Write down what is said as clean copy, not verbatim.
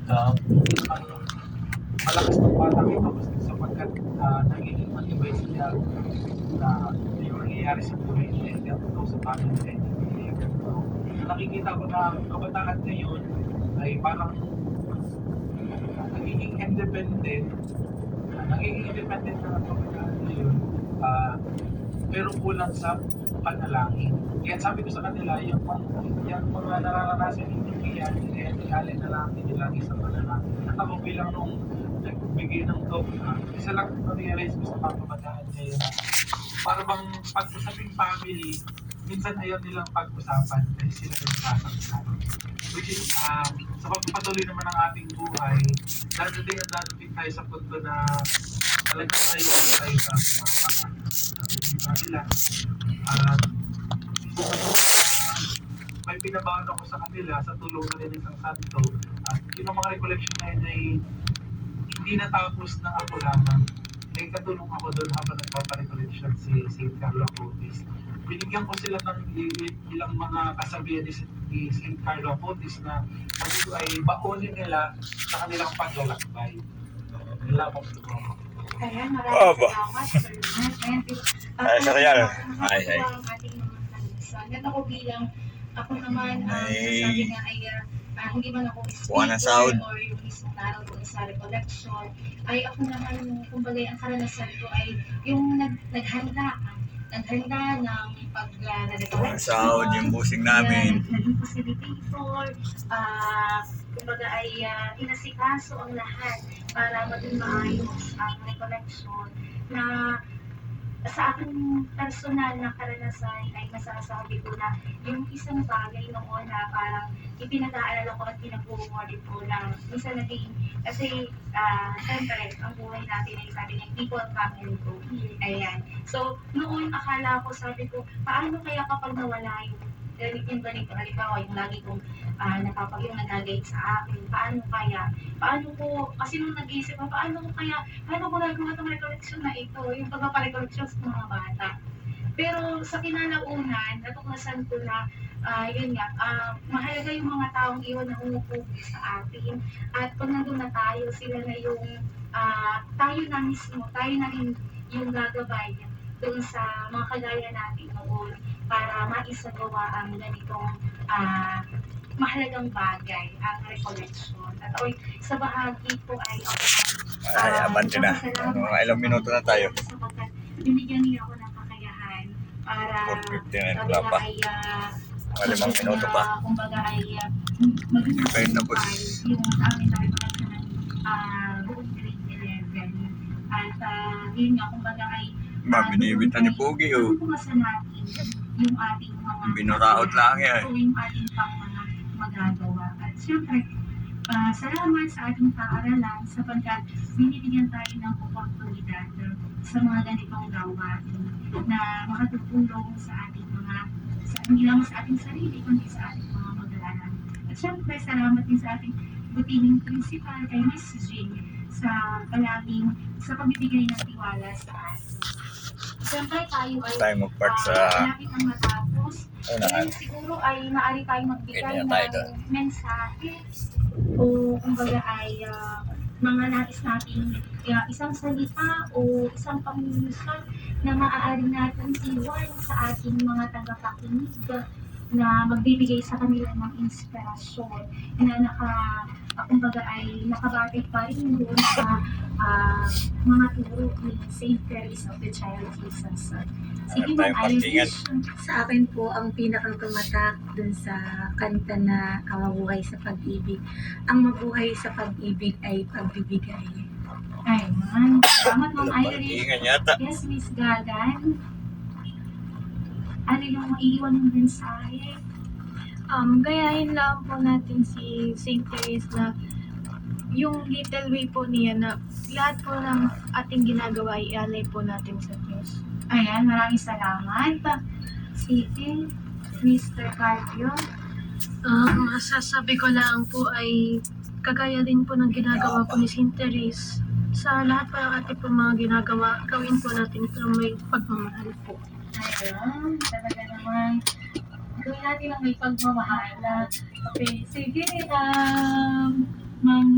Ang malakas ng batang ito kasi sapagkat nagiging matibay siya na yung nangyayari sa buhay niya, hindi ako sa pamilya niya. Nakikita ko na kabataan ngayon ay parang nagiging independent, na ang kabataan ngayon, pero kulang sa panalangin. Kaya sabi ko sa kanila, yung mga nararanasan yung kaya na lang nilagi sa panalangin. At ako bilang nung nagbigay ng dogma, isa lang na-realize ko sa pagkabataan ngayon, para bang pag-usaping family, minsan ayaw nilang pag-usapan kasi sila yung sasaktan. Which is, sa pagpapatuloy naman ng ating buhay, dadating tayo sa punto na talagang tayo sa mga nila. At may pinabahan ako sa kanila sa tulong na rin isang santo. At yung mga recollection na yun ay hindi natapos na ako lamang. May katulong ako doon habang nagpaparecollection si St. Carlo Acutis. Binigyan ko sila ng ilang mga kasabihan ni St. Carlo Acutis na sabi ko ay baonin nila sa kanilang paglalakbay. Nila po ito. Kaya maraming salamat. Ay, sa kaya. Ay. At ako bilang, ako naman, sabi nga ay, hindi man ako Sound. or yung isang naral ko sa recollection, ay ako naman, kumbaga, ang karanasan ko ay yung naghanda ng pag-recollection. Sound, yung busing namin. Naging facilitator, kumbaga ay inasikaso ang lahat para maging maayos ang recollection na sa aking personal na karanasan ay masasabi ko na yung isang bagay noon na parang ipinag-aalala ko at pinag-uumori ko na minsan naging, kasi siyempre ang buhay natin ay sabi niya people come and go. Ayan. So noon akala ko, sabi ko, paano kaya kapag nawala yung ganito, halimbawa yung lagi kong yung nagagayad sa akin, paano ko, kasi nung nag-iisip ko, paano ko gagawa itong recollection na ito, yung pagpaparecollection sa mga bata. Pero sa kinalaunan, natuklasan ko na, yun nga, mahalaga yung mga taong iwan na umupo sa atin, at pag nandun na tayo, sila na yung, tayo na mismo, tayo na rin yung gagabay doon sa mga kagaya natin noon, para maisagawa ang ganitong mahalagang bagay, ang recollection. At sa bahagi po ay Abante na. Mga ilang minuto na tayo. Sapagkat binigyan niyo ako ng kakayahan para 4:50 na wala pa. Mga 5 minuto pa. Kumbaga ay maging Kain na, boss. yung amin na recollection ng buong grade 11. At yun nga, kumbaga ay Binibitan ni Pogi, oh. natin yung ating mga Binuraot lang yan. yung ating pang mga magagawa. At syempre, salamat sa ating paaralan sapagkat binibigyan tayo ng oportunidad sa mga ganitong gawain na makatutulong sa ating hindi lang sa ating sarili, kundi sa ating mga mag-aaral. At syempre, salamat din sa ating butihing principal kay Miss Jean sa pagbibigay ng tiwala sa atin. Siyempre tayo ay mag-part sa malapit ang matapos. Siguro ay maaari tayong magbigay ng mensahe o kumbaga ay mga nais natin isang salita o isang pangungusap na maaari natin iwan sa ating mga tagapakinig na magbibigay sa kanila ng inspirasyon na kumbaga ay nakabatid pa rin doon sa mga turo ni St. Teresa of the Child Jesus. Sige ba, Irish? Sa akin po, ang pinakang tumatak dun sa kanta na ang mabuhay sa pag-ibig. Ang mabuhay sa pag-ibig ay pagbibigay. Ay, man. Salamat, Ma'am Irish. Yata. Yes, Miss Gagan. Ano yung maiiwan ng mensahe? Gayahin lang po natin si St. Teresa na yung little way po niya na lahat po ng ating ginagawa ay ialay po natin sa Diyos. Ayan, maraming salamat. Sige, Mr. Carpio. Masasabi ko lang po ay kagaya din po ng ginagawa po ni St. Teresa. Sa lahat po ng ating po mga ginagawa, gawin po natin ito may pagmamahal po. Ayan, talaga naman. Gawin natin ang may pagmamahal. Okay, sige, Ma'am